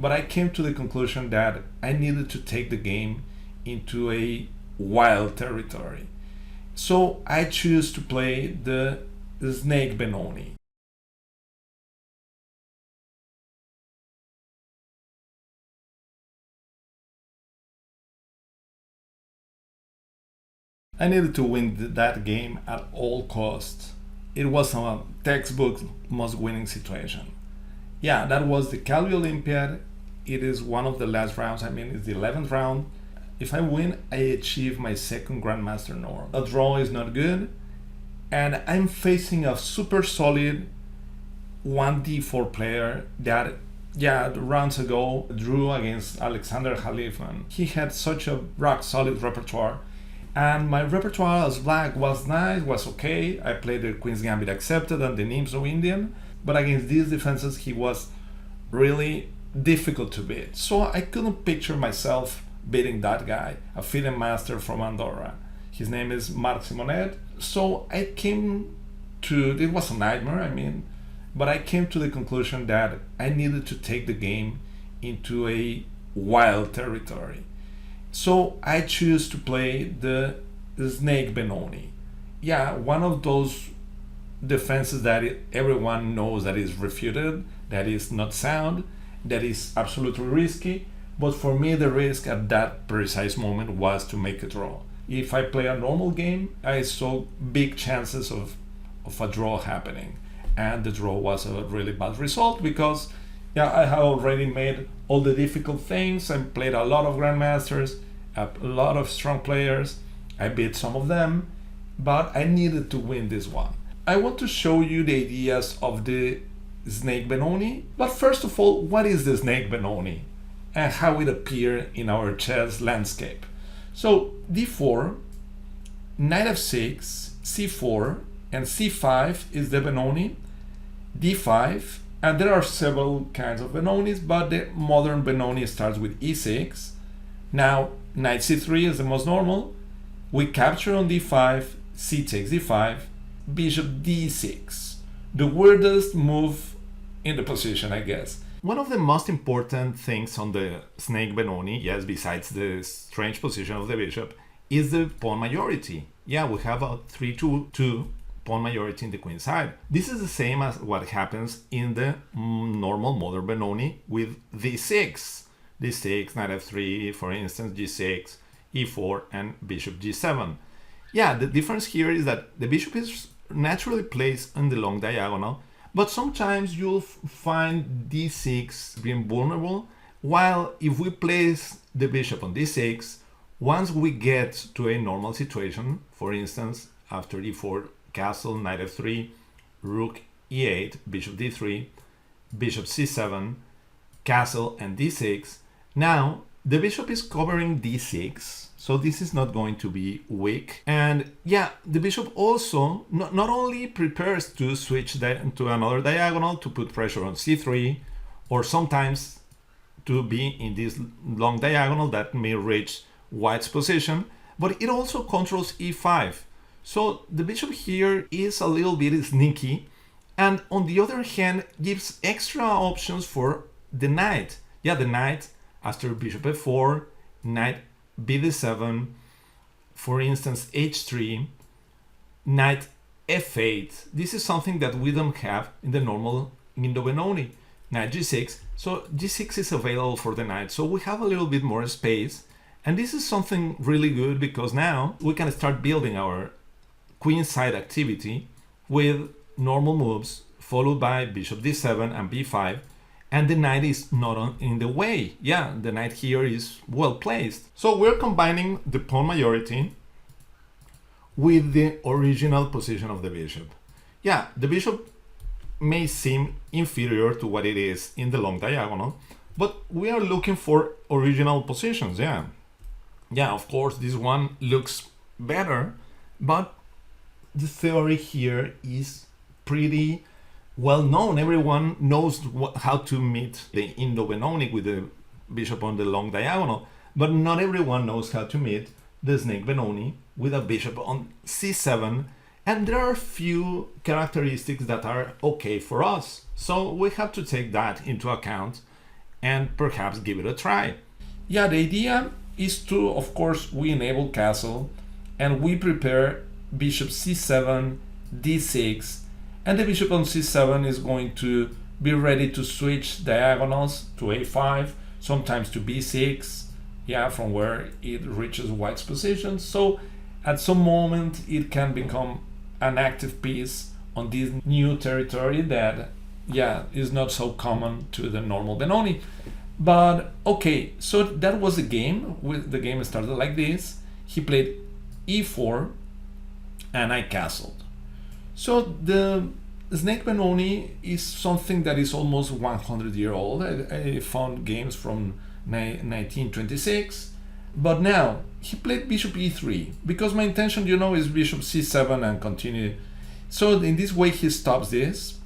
but I came to the conclusion that I needed to take the game into a wild territory. So I choose to play the Snake Benoni. I needed to win that game at all costs. It was a textbook must-winning situation. Yeah, that was the Calviá Olympiad. It is one of the last rounds. I mean, it's the 11th round. If I win, I achieve my second Grandmaster norm. A draw is not good, and I'm facing a super solid 1d4 player that, rounds ago drew against Alexander Halifan. He had such a rock-solid repertoire, and my repertoire as black was nice, was okay. I played the Queen's Gambit accepted and the Nimzo Indian, but against these defenses he was really difficult to beat. So I couldn't picture myself beating that guy, a FIDE master from Andorra. His name is M.Simonet. So I came to, it was a nightmare, but I came to the conclusion that I needed to take the game into a wild territory. So I choose to play the Snake Benoni. Yeah, one of those defenses that everyone knows that is refuted, that is not sound, that is absolutely risky. But for me, the risk at that precise moment was to make a draw. If I play a normal game, I saw big chances of a draw happening. And the draw was a really bad result because I had already made all the difficult things. I played a lot of Grandmasters, a lot of strong players. I beat some of them, but I needed to win this one. I want to show you the ideas of the Snake Benoni. But first of all, what is the Snake Benoni and how it appears in our chess landscape? So d4, knight f6, c4, and c5 is the Benoni, d5, and there are several kinds of Benonis, but the modern Benoni starts with e6. Now knight c3 is the most normal. We capture on d5, c takes d5, bishop d6. The weirdest move in the position, I guess. One of the most important things on the Snake Benoni, yes, besides the strange position of the bishop, is the pawn majority. Yeah, we have a 3-2 pawn majority in the queen side. This is the same as what happens in the normal modern Benoni with d6. d6, knight f3, for instance, g6, e4, and bishop g7. Yeah, the difference here is that the bishop is naturally placed on the long diagonal, but sometimes you'll find d6 being vulnerable, while if we place the bishop on d6, once we get to a normal situation, for instance, after d4, castle, knight f3, rook e8, bishop d3, bishop c7, castle, and d6, now the bishop is covering d6, so this is not going to be weak. And the bishop also not only prepares to switch to another diagonal to put pressure on c3, or sometimes to be in this long diagonal that may reach white's position, but it also controls e5. So the bishop here is a little bit sneaky, and on the other hand gives extra options for the knight. Yeah, the knight after bishop f4, knight bd7, for instance h3, knight f8. This is something that we don't have in the normal Indo-Benoni. Knight g6, so g6 is available for the knight, so we have a little bit more space, and this is something really good because now we can start building our queen side activity with normal moves followed by bishop d7 and b5, and the knight is not in the way. Yeah, the knight here is well placed. So we're combining the pawn majority with the original position of the bishop. Yeah, the bishop may seem inferior to what it is in the long diagonal, but we are looking for original positions. Yeah, of course this one looks better, but the theory here is pretty well known. Everyone knows how to meet the Indo-Benoni with the bishop on the long diagonal, but not everyone knows how to meet the Snake Benoni with a bishop on c7, and there are few characteristics that are okay for us, so we have to take that into account and perhaps give it a try. Yeah, the idea is to, of course, we enable castle and we prepare bishop c7, d6, and the bishop on c7 is going to be ready to switch diagonals to a5, sometimes to b6, yeah, from where it reaches white's position. So at some moment it can become an active piece on this new territory that, yeah, is not so common to the normal Benoni. But okay, so that was the game. The game started like this. He played e4 and I castled. So the Snake Benoni is something that is almost 100-year old. I found games from 1926. But now he played bishop e3 because my intention, is bishop c7 and continue. So in this way he stops this.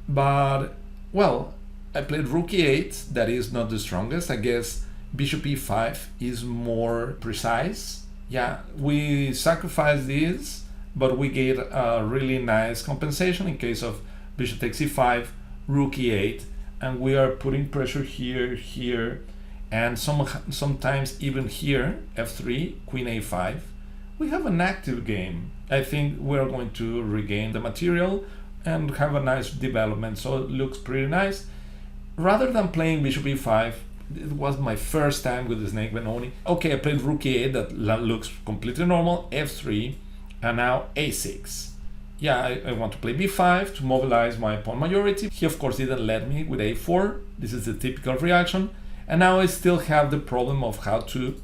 But well, I played rook e8. That is not the strongest. I guess bishop e5 is more precise. Yeah, we sacrificed this, but we get a really nice compensation in case of bishop takes e5, rook e8, and we are putting pressure here, and sometimes even here, f3, queen a5. We have an active game. I think we're going to regain the material and have a nice development, so it looks pretty nice. Rather than playing bishop e5, it was my first time with the Snake Benoni. Okay, I played rook e8, that looks completely normal, f3, and now a6. Yeah, I want to play b5 to mobilize my pawn majority. He of course didn't let me with a4. This is the typical reaction. And now I still have the problem of how to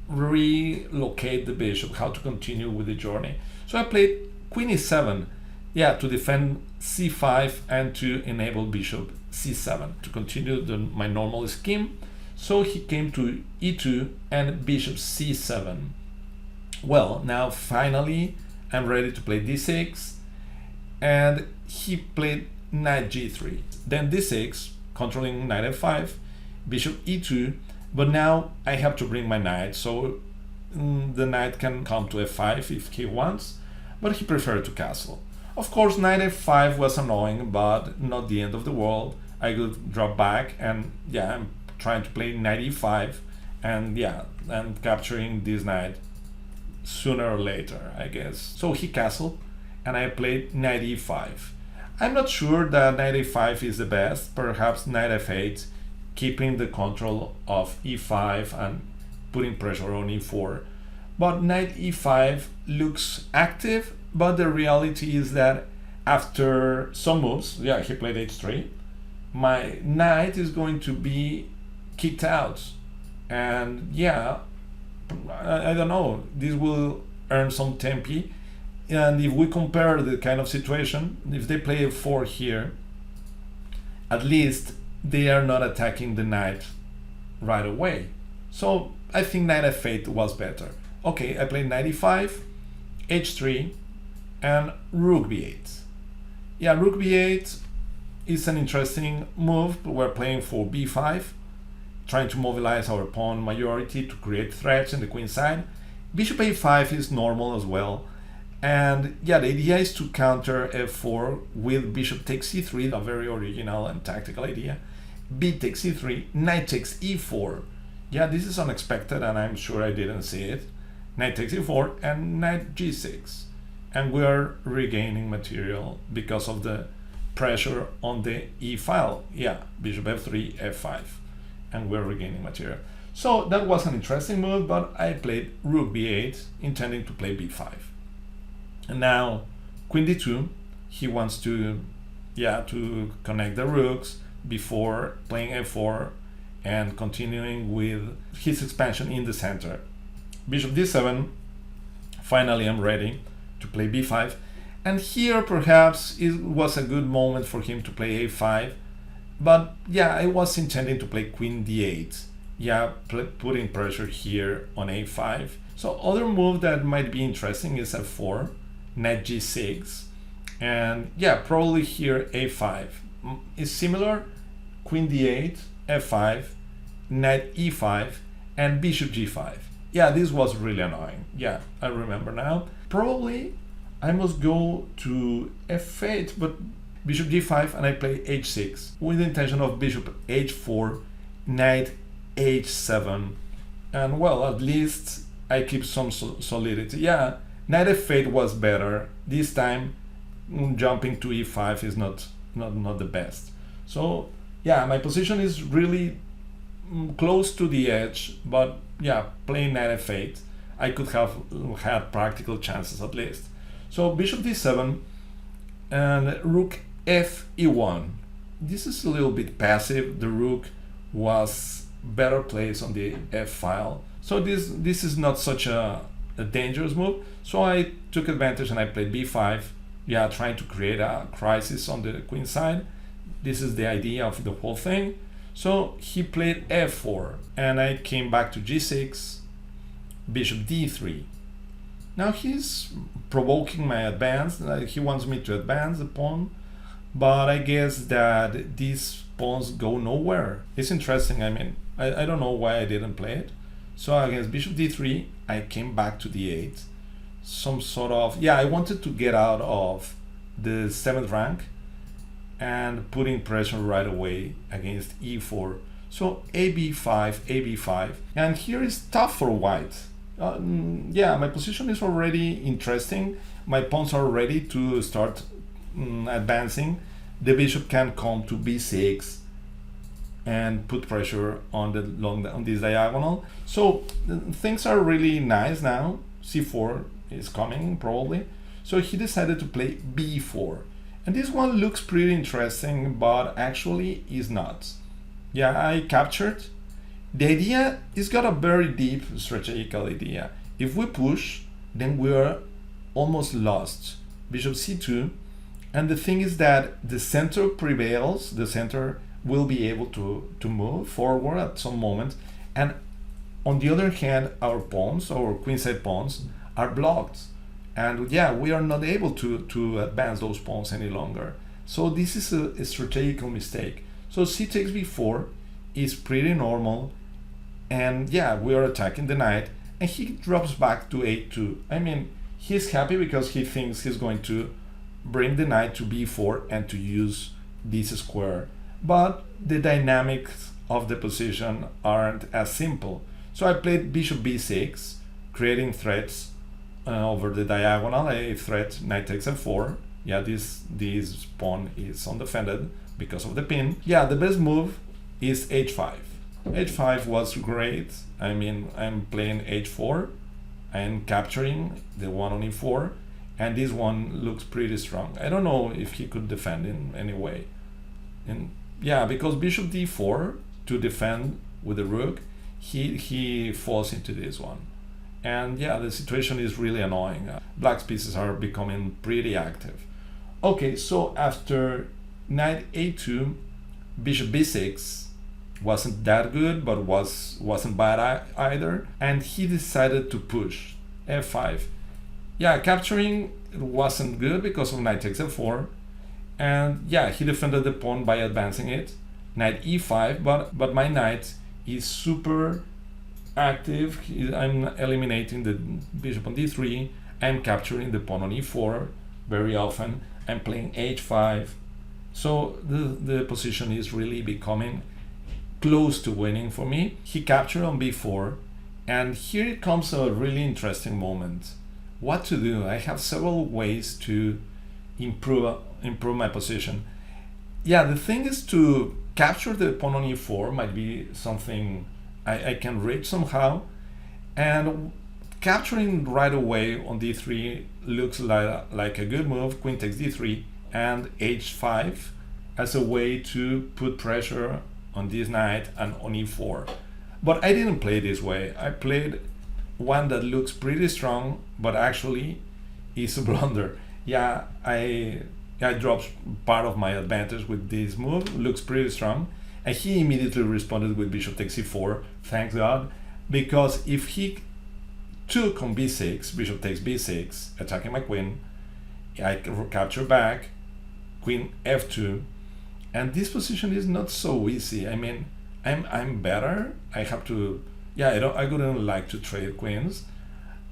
relocate the bishop, how to continue with the journey. So I played queen e7, yeah, to defend c5 and to enable bishop c7 to continue my normal scheme. So he came to e2 and bishop c7. Well, now finally I'm ready to play d6, and he played knight g3, then d6, controlling knight f5, bishop e2, but now I have to bring my knight, so the knight can come to f5 if he wants, but he preferred to castle. Of course, knight f5 was annoying, but not the end of the world. I could drop back, and yeah, I'm trying to play knight e5, and yeah, I'm capturing this knight sooner or later, I guess. So he castled, and I played knight e5. I'm not sure that knight e5 is the best. Perhaps knight f8, keeping the control of e5 and putting pressure on e4. But knight e5 looks active, but the reality is that after some moves, yeah, he played h3, my knight is going to be kicked out. And yeah, I don't know, this will earn some tempi. And if we compare the kind of situation, if they play f4 here, at least they are not attacking the knight right away. So I think knight f8 was better. Okay, I played knight e5, h3, and rook b8. Yeah, rook b8 is an interesting move. We're playing for b5, trying to mobilize our pawn majority to create threats in the queen side. Bishop a5 is normal as well. And yeah, the idea is to counter f4 with bishop takes c3, a very original and tactical idea. B takes c3, knight takes e4. Yeah, this is unexpected, and I'm sure I didn't see it. Knight takes e4 and knight g6. And we are regaining material because of the pressure on the e file. Yeah, bishop f3, f5. And we're regaining material. So that was an interesting move, but I played rook b8, intending to play b5. And now queen d2, he wants to connect the rooks before playing f4 and continuing with his expansion in the center. Bishop d7, finally I'm ready to play b5. And here perhaps it was a good moment for him to play a5. But yeah, I was intending to play queen d8. Yeah, putting pressure here on a5. So other move that might be interesting is f4, knight g6, and yeah, probably here a5 is similar. Queen d8, f5, knight e5, and bishop g5. Yeah, this was really annoying. Yeah, I remember now. Probably I must go to f8, but bishop g5, and I play h6 with the intention of bishop h4, knight h7, and well, at least I keep some solidity. Yeah, knight f8 was better. This time jumping to e5 is not the best. So yeah, my position is really close to the edge, but yeah, playing knight f8, I could have had practical chances at least. So bishop d7 and rook f e1. This is a little bit passive. The rook was better placed on the f file. So this is not such a dangerous move. So I took advantage and I played b5. Yeah, trying to create a crisis on the queen side. This is the idea of the whole thing. So he played f4 and I came back to g6, bishop d3. Now he's provoking my advance. He wants me to advance the pawn, but I guess that these pawns go nowhere. It's interesting. I mean, I don't know why I didn't play it. So against bishop d3, I came back to d8. Some sort of, yeah, I wanted to get out of the 7th rank and putting pressure right away against e4. So ab5, ab5, and here is tough for white. Yeah, my position is already interesting. My pawns are ready to start advancing. The bishop can come to b6 and put pressure on this diagonal. So things are really nice now. c4 is coming probably. So he decided to play b4. And this one looks pretty interesting, but actually is not. Yeah, I captured. The idea is got a very deep strategical idea. If we push, then we're almost lost. Bishop c2. And the thing is that the center prevails. The center will be able to move forward at some moment. And on the other hand, our pawns, our queenside pawns, are blocked. And yeah, we are not able to advance those pawns any longer. So this is a strategical mistake. So c takes b4 is pretty normal. And yeah, we are attacking the knight. And he drops back to a2. I mean, he's happy because he thinks he's going to bring the knight to b4 and to use this square. But the dynamics of the position aren't as simple. So I played bishop b6, creating threats over the diagonal. I threat knight takes f4. Yeah, this pawn is undefended because of the pin. Yeah, the best move is h5. h5 was great. I mean, I'm playing h4 and capturing the one on e4, and this one looks pretty strong. I don't know if he could defend in any way. And yeah, because bishop d4 to defend with the rook, he falls into this one. And yeah, the situation is really annoying. Black's pieces are becoming pretty active. Okay, so after knight a2, bishop b6 wasn't that good, but wasn't bad either. And he decided to push f5. Yeah, capturing wasn't good because of knight takes f4. And yeah, he defended the pawn by advancing it. Knight e5, but my knight is super active. I'm eliminating the bishop on d3. I'm capturing the pawn on e4 very often. I'm playing h5. So the position is really becoming close to winning for me. He captured on b4, and here comes a really interesting moment. What to do? I have several ways to improve my position. Yeah, the thing is to capture the pawn on e4 might be something I can reach somehow, and capturing right away on d3 looks like a good move. Queen takes d3 and h5 as a way to put pressure on this knight and on e4. But I didn't play this way. I played one that looks pretty strong, but actually is a blunder. Yeah, I dropped part of my advantage with this move. Looks pretty strong. And he immediately responded with bishop takes e4, thank God, because if he took on b6, bishop takes b6, attacking my queen, I can capture back, queen f2, and this position is not so easy. I mean, I'm better. I have to, yeah, I wouldn't like to trade queens,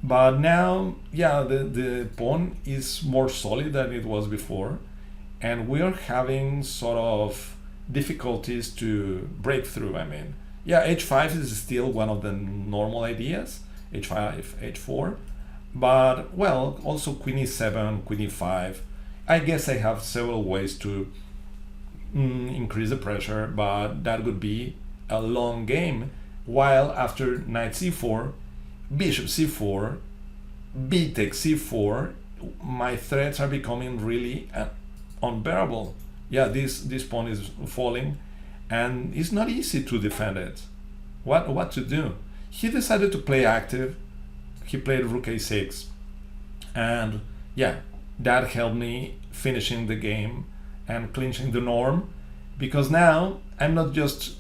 but now, yeah, the pawn is more solid than it was before, and we are having sort of difficulties to break through. I mean, yeah, h5 is still one of the normal ideas, h5, h4, but well, also queen e7, queen e5. I guess I have several ways to increase the pressure, but that would be a long game. While after knight c4, bishop c4, b takes c4, my threats are becoming really unbearable. Yeah, this pawn is falling, and it's not easy to defend it. What to do? He decided to play active. He played rook a6, and yeah, that helped me finishing the game and clinching the norm, because now I'm not just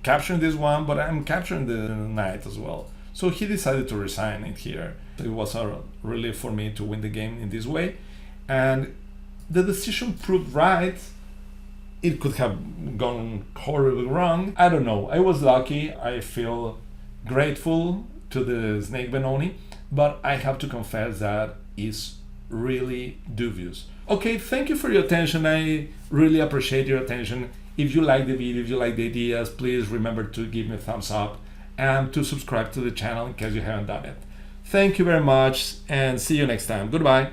capturing this one, but I'm capturing the knight as well. So he decided to resign it here. It was a relief for me to win the game in this way, and the decision proved right. It could have gone horribly wrong. I don't know. I was lucky. I feel grateful to the Snake Benoni, but I have to confess that it's really dubious. Okay, thank you for your attention. I really appreciate your attention. If you like the video, if you like the ideas, please remember to give me a thumbs up and to subscribe to the channel in case you haven't done it. Thank you very much, and see you next time. Goodbye.